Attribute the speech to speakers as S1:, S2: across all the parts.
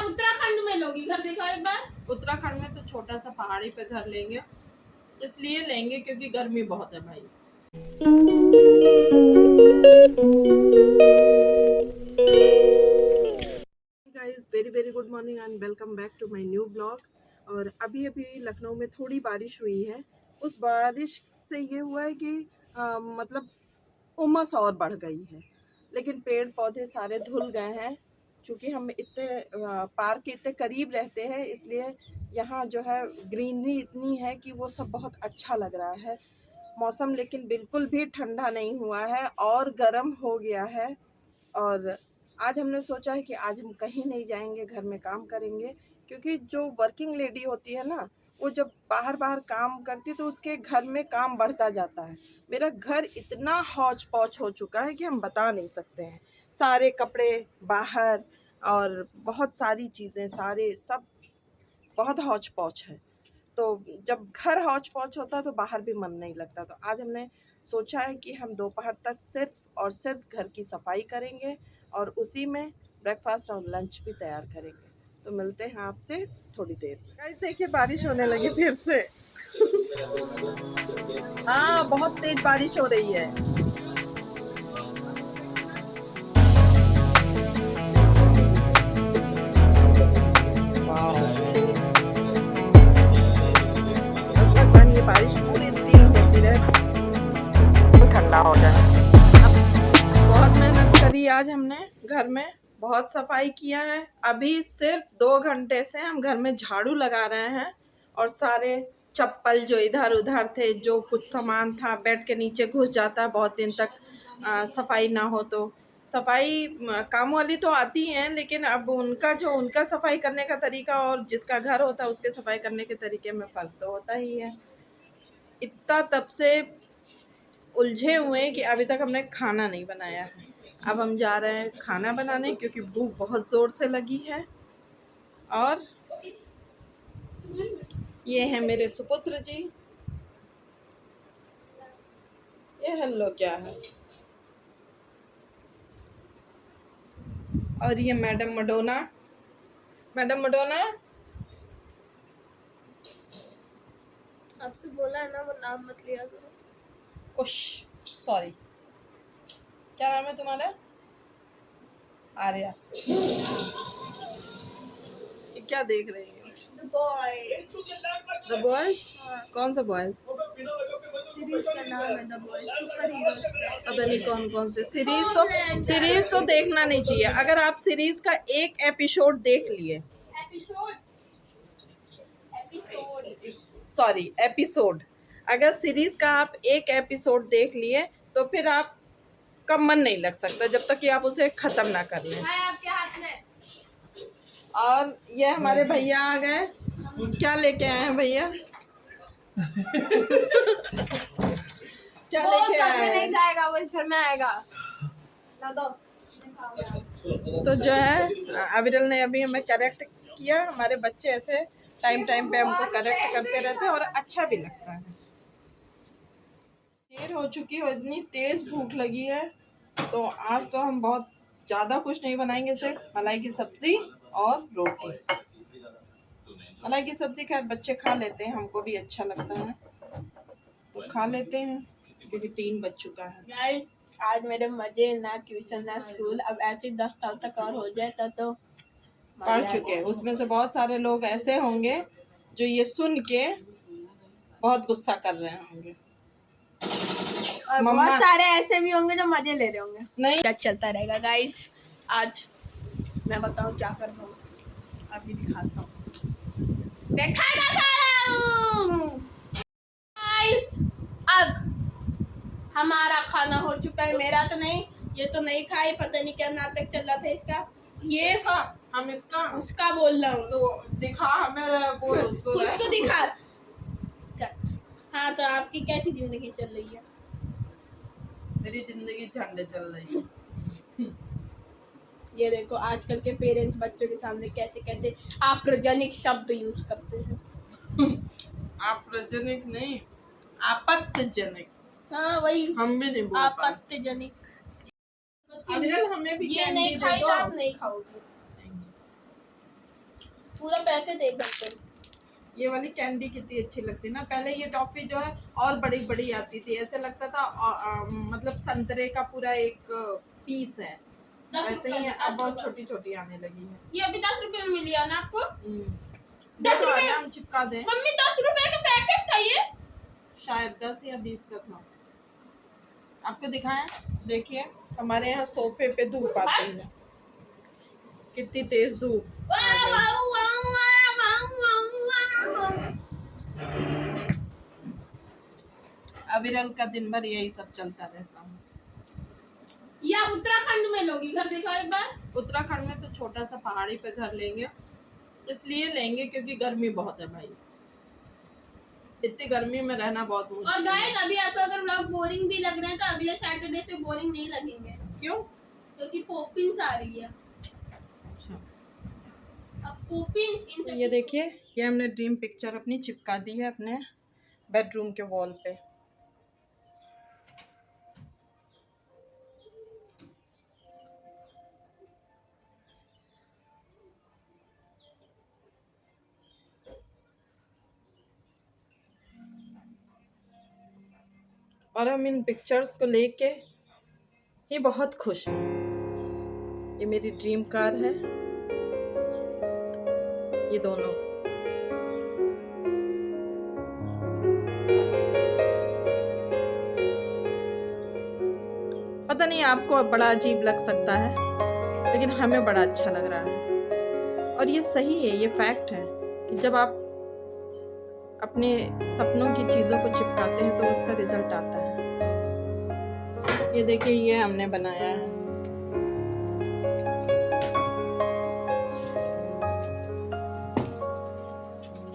S1: उत्तराखंड में लोगी घर दिखाओ एक बार।
S2: उत्तराखंड में तो छोटा सा पहाड़ी पे घर लेंगे, इसलिए लेंगे क्योंकि गर्मी बहुत है भाई। Guys very very good morning and welcome back to my new blog. और अभी अभी लखनऊ में थोड़ी बारिश हुई है। उस बारिश से ये हुआ है कि मतलब उमस और बढ़ गई है, लेकिन पेड़ पौधे सारे धुल गए हैं। क्योंकि हम इतने पार्क के इतने करीब रहते हैं, इसलिए यहाँ जो है ग्रीनरी इतनी है कि वो सब बहुत अच्छा लग रहा है। मौसम लेकिन बिल्कुल भी ठंडा नहीं हुआ है और गर्म हो गया है। और आज हमने सोचा है कि आज हम कहीं नहीं जाएंगे, घर में काम करेंगे। क्योंकि जो वर्किंग लेडी होती है ना, वो जब बाहर बाहर काम करती है तो उसके घर में काम बढ़ता जाता है। मेरा घर इतना हौच पौच हो चुका है कि हम बता नहीं सकते हैं। सारे कपड़े बाहर और बहुत सारी चीज़ें, सारे सब बहुत हौच पौच है। तो जब घर हौच पौच होता है तो बाहर भी मन नहीं लगता। तो आज हमने सोचा है कि हम दोपहर तक सिर्फ और सिर्फ घर की सफाई करेंगे और उसी में ब्रेकफास्ट और लंच भी तैयार करेंगे। तो मिलते हैं आपसे थोड़ी देर में। गाइस देखिए बारिश होने लगी फिर से। हाँ बहुत तेज बारिश हो रही है। ये बारिश पूरे दिन होती रहे, ठंडा हो जाए। बहुत मेहनत करी आज हमने, घर में बहुत सफाई किया है। अभी सिर्फ 2 घंटे से हम घर में झाड़ू लगा रहे हैं और सारे चप्पल जो इधर उधर थे, जो कुछ सामान था बेड के नीचे घुस जाता है बहुत दिन तक सफाई ना हो तो। सफाई काम वाली तो आती हैं, लेकिन अब उनका सफाई करने का तरीका और जिसका घर होता है उसके सफाई करने के तरीके में फ़र्क तो होता ही है। इतना तब से उलझे हुए हैं कि अभी तक हमने खाना नहीं बनाया है। अब हम जा रहे हैं खाना बनाने क्योंकि भूख बहुत ज़ोर से लगी है। और ये है मेरे सुपुत्र जी। ये हेलो क्या है। और ये मैडम मडोना। मैडम मडोना
S1: आपसे बोला है ना वो नाम मत लिया करो।
S2: उश सॉरी। क्या नाम है तुम्हारा? आर्या। ये क्या देख रही है?
S1: The boys.
S2: The boys? कौन सा बॉयज?
S1: सीरीज का नाम है द बॉयज, सुपर हीरोज पे।
S2: पता नहीं कौन कौन से सीरीज तो देखना नहीं चाहिए। अगर आप सीरीज का एक एपिसोड देख लिए, एपिसोड अगर सीरीज का आप एक एपिसोड देख लिए तो फिर आप का मन नहीं लग सकता जब तक कि आप उसे खत्म ना कर लें।
S1: आपके हाथ में।
S2: और ये हमारे भैया आ गए। क्या लेके आए हैं भैया? क्या लेके आए हैं?
S1: नहीं जाएगा, वो इस घर में आएगा ना। दो
S2: तो जो है अविरल ने अभी हमें करेक्ट किया। हमारे बच्चे ऐसे टाइम टाइम पे हमको करेक्ट करते रहते हैं और अच्छा भी लगता है। देर हो चुकी है, इतनी तेज भूख लगी है। तो आज तो हम बहुत ज़्यादा कुछ नहीं बनाएंगे, सिर्फ मलाई की सब्जी और रोटी। मलाई की सब्जी खैर बच्चे खा लेते हैं, हमको भी अच्छा लगता है तो खा लेते हैं क्योंकि 3 बज चुका है।
S1: गाइस आज मेरे मजे ना ट्यूशन ना स्कूल। अब ऐसे 10 साल तक और हो जाए तो
S2: पढ़ चुके हैं। उसमें से बहुत सारे लोग ऐसे होंगे जो ये सुन के बहुत गुस्सा कर रहे होंगे।
S1: और बहुत सारे ऐसे भी होंगे जो मजे ले रहे होंगे।
S2: नहीं
S1: क्या चलता रहेगा गाइस। आज मैं बताऊं क्या कर रहा हूँ, अभी दिखाता हूँ। गाइस अब हमारा खाना हो चुका है। मेरा तो नहीं, ये तो नहीं खाए, पता नहीं क्या नाटक चल रहा था इसका। ये
S2: हम इसका
S1: उसका बोल रहा हूँ
S2: तो दिखा हमें, बोल उसको
S1: दिखा। हाँ तो आपकी कैसी जिंदगी चल रही है?
S2: मेरी जिंदगी झंडे चल रही है।
S1: ये देखो आजकल के पेरेंट्स बच्चों के सामने कैसे कैसे आपत्तिजनक शब्द यूज करते हैं।
S2: आपत्तिजनक नहीं, आपत्तिजनक।
S1: हाँ वही,
S2: हम भी नहीं बोल पाते।
S1: आपत्तिजनक।
S2: अविरल हमें भी
S1: ये
S2: कैंडी
S1: नहीं
S2: दे
S1: खाई
S2: दो।
S1: तो आप नहीं खाओगे। पूरा पैकेट एक घंटे।
S2: ये वाली कैंडी कितनी अच्छी लगती है ना। पहले ये टॉफी जो है और बड़ी बड़ी आती थी, ऐसे लगता था मतलब संतरे का पूरा एक पीस है। वैसे ही अब बहुत छोटी छोटी आने लगी है।
S1: ये अभी 10 रुपए में मिली है ना आपको?
S2: 10 रुपए हम चिपका दें।
S1: मम्मी 10 रुपए का पैकेट था ये,
S2: शायद 10 या 20 का था। आपको दिखाएं, देखिए हमारे यहाँ सोफे पे धूप आती है, कितनी तेज धूप आ गई। अविरल का दिन भर यही सब चलता रहता है।
S1: ये आप उत्तराखंड में लोगी घर दिखाओ एक बार।
S2: उत्तराखंड में तो छोटा सा पहाड़ी पे घर लेंगे, इसलिए लेंगे क्योंकि गर्मी बहुत है भाई। इतनी गर्मी में रहना बहुत मुश्किल।
S1: और गाइस अभी आपको अगर व्लॉग बोरिंग भी लग रहे हैं तो अगले सैटरडे से बोरिंग नहीं लगेंगे।
S2: क्यों?
S1: क्योंकि पॉपिंस आ रही है।
S2: अच्छा,
S1: अब पॉपिंस इन सब
S2: ये देखिए, ये हमने ड्रीम पिक्चर अपनी चिपका दी है अपने बेडरूम के वॉल पे। और हम इन पिक्चर्स को लेके ही बहुत खुश हैं। ये मेरी ड्रीम कार है, ये दोनों। पता नहीं आपको बड़ा अजीब लग सकता है, लेकिन हमें बड़ा अच्छा लग रहा है। और ये सही है, ये फैक्ट है कि जब आप अपने सपनों की चीज़ों को चिपकाते हैं तो उसका रिजल्ट आता है। ये देखिए, ये हमने बनाया है।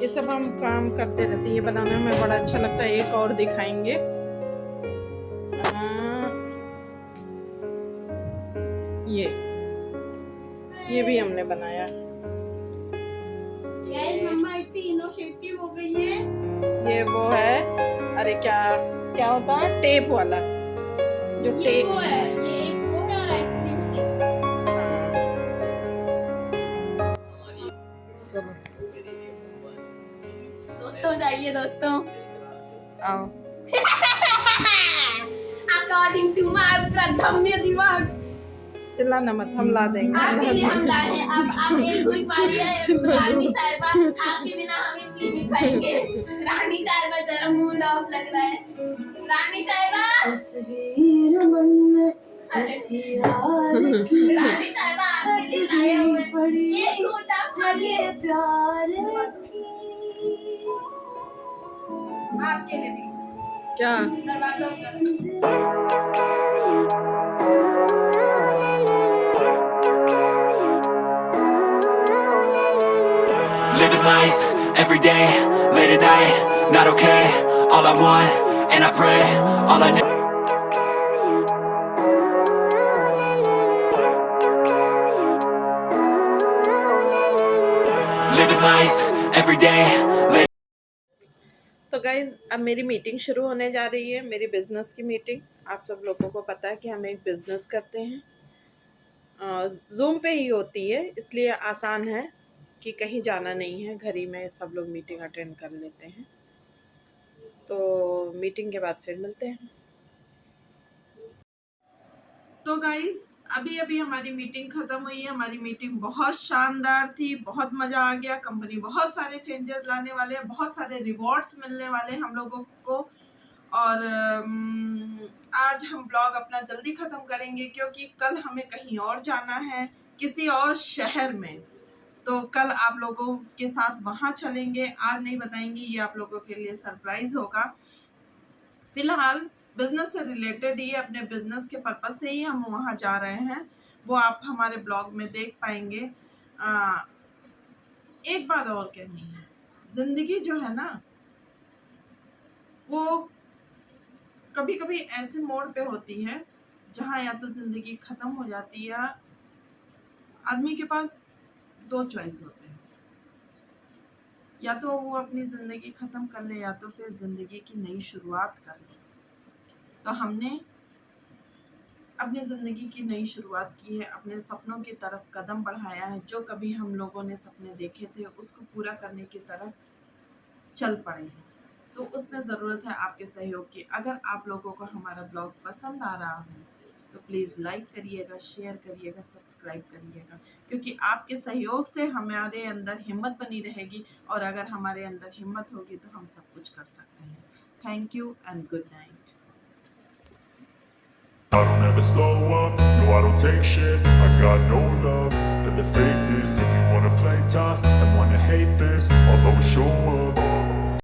S2: ये सब हम काम करते रहते हैं, ये बनाने में बड़ा अच्छा लगता है। एक और दिखाएंगे। ये भी हमने बनाया।
S1: गाइस मम्मा इतनी इनोवेटिव हो गई है।
S2: ये वो है, अरे क्या क्या होता है, टेप वाला जो
S1: ये
S2: टेप
S1: वो है, ये एक वो है और आइसक्रीम स्टिक।
S2: चलो
S1: दोस्तों जाइए दोस्तों।
S2: आओ।
S1: अकॉर्डिंग टू माय प्रथम्य दिमाग,
S2: चिल्लाना मत, हम ला देंगे।
S1: आपके लिए हम लाए हैं। अब आप एक कोई पारी है रानी साहिबा, आपके बिना हम ये पी नहीं पाएंगे। रानी साहिबा जरा मूड ऑफ लग रहा है। रानी साहिबा,
S3: तस्वीर मन में किसी यार की
S1: रानी साहिबा आपके लिए लाए हुए हैं।
S3: बड़ी
S1: एक घूंटा
S3: तेरे प्यार की।
S1: आपके लिए भी।
S2: क्या?
S1: दरवाजा बंद।
S4: Living life, every day, late at night, not okay. All I want, and I pray, all I need. Living life, every day, late.
S2: तो गाइज, अब मेरी मीटिंग शुरू होने जा रही है, मेरी बिजनेस की मीटिंग। आप सब लोगों को पता है कि हम एक बिजनेस करते हैं, जूम पे ही होती है, इसलिए आसान है कि कहीं जाना नहीं है, घर ही में सब लोग मीटिंग अटेंड कर लेते हैं। तो मीटिंग के बाद फिर मिलते हैं। तो गाइस, अभी अभी हमारी मीटिंग ख़त्म हुई है। हमारी मीटिंग बहुत शानदार थी, बहुत मज़ा आ गया। कंपनी बहुत सारे चेंजेस लाने वाले हैं, बहुत सारे रिवॉर्ड्स मिलने वाले हैं हम लोगों को। और आज हम ब्लॉग अपना जल्दी ख़त्म करेंगे क्योंकि कल हमें कहीं और जाना है, किसी और शहर में। तो कल आप लोगों के साथ वहाँ चलेंगे, आज नहीं बताएंगे, ये आप लोगों के लिए सरप्राइज होगा। फिलहाल बिजनेस से रिलेटेड ही, अपने बिजनेस के पर्पज से ही हम वहाँ जा रहे हैं, वो आप हमारे ब्लॉग में देख पाएंगे। एक बात और कहनी है, जिंदगी जो है ना, वो कभी कभी ऐसे मोड़ पे होती है जहाँ या तो जिंदगी खत्म हो जाती है। आदमी के पास दो चॉइस होते हैं, या तो वो अपनी ज़िंदगी ख़त्म कर ले या तो फिर ज़िंदगी की नई शुरुआत कर ले। तो हमने अपनी ज़िंदगी की नई शुरुआत की है, अपने सपनों की तरफ कदम बढ़ाया है, जो कभी हम लोगों ने सपने देखे थे उसको पूरा करने की तरफ चल पड़े हैं। तो उसमें ज़रूरत है आपके सहयोग की। अगर आप लोगों को हमारा ब्लॉग पसंद आ रहा हो तो प्लीज़ लाइक करिएगा, शेयर करिएगा, सब्सक्राइब करिएगा, क्योंकि आपके सहयोग से हमारे अंदर हिम्मत बनी रहेगी, और अगर हमारे अंदर हिम्मत होगी तो हम सब कुछ कर सकते हैं। Thank you and good night.
S5: I don't ever slow up, no I don't take shit. I got no love for the fakeness. If you wanna play tough and wanna hate this, I'll always show up.